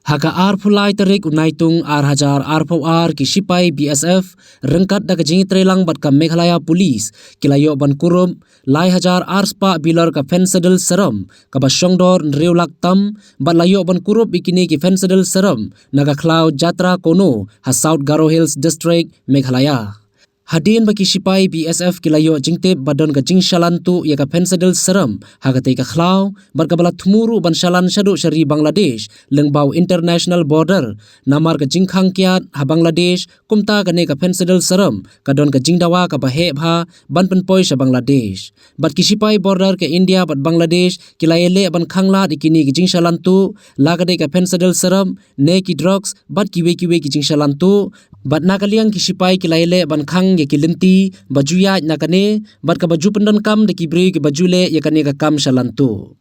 Haka ar pulai terik unaitung ar hajar ar pau ar ki sipai BSF rengkat da kajing trelang bat ka Meghalaya Police kilayo ban kurum lai hajar ar spa bilar ka fensadel seram ka basyongdor nriulak tam bat layo ban kurup bikini ki fensadel seram naga cloud jatra kono ha South Garo Hills District Meghalaya. Hadin bagi sipai BSF kilayo jingtip badon ka jingshalantu ya ka fensadel seram hagate ka khlau bar ka bala thumuru ban shalan shadu shari Bangladesh lengbau international border namar ka jingkhang kiat ha Bangladesh kumta ka ne ka fensadel seram ka don ka jingdawa ka bahe bha ban penpoi sha Bangladesh bat ki sipai border ka India bat Bangladesh kilayele ban khangla dikini ki jingshalantu lagade ka fensadel seram ne ki drugs bat kiwe ki jingshalantu bat nakaliang ki sipai kilayele ban khang ya kilinti baju ya nakane bat ka baju pendon kam de kibri ki baju le ya kane ka kam shalantu.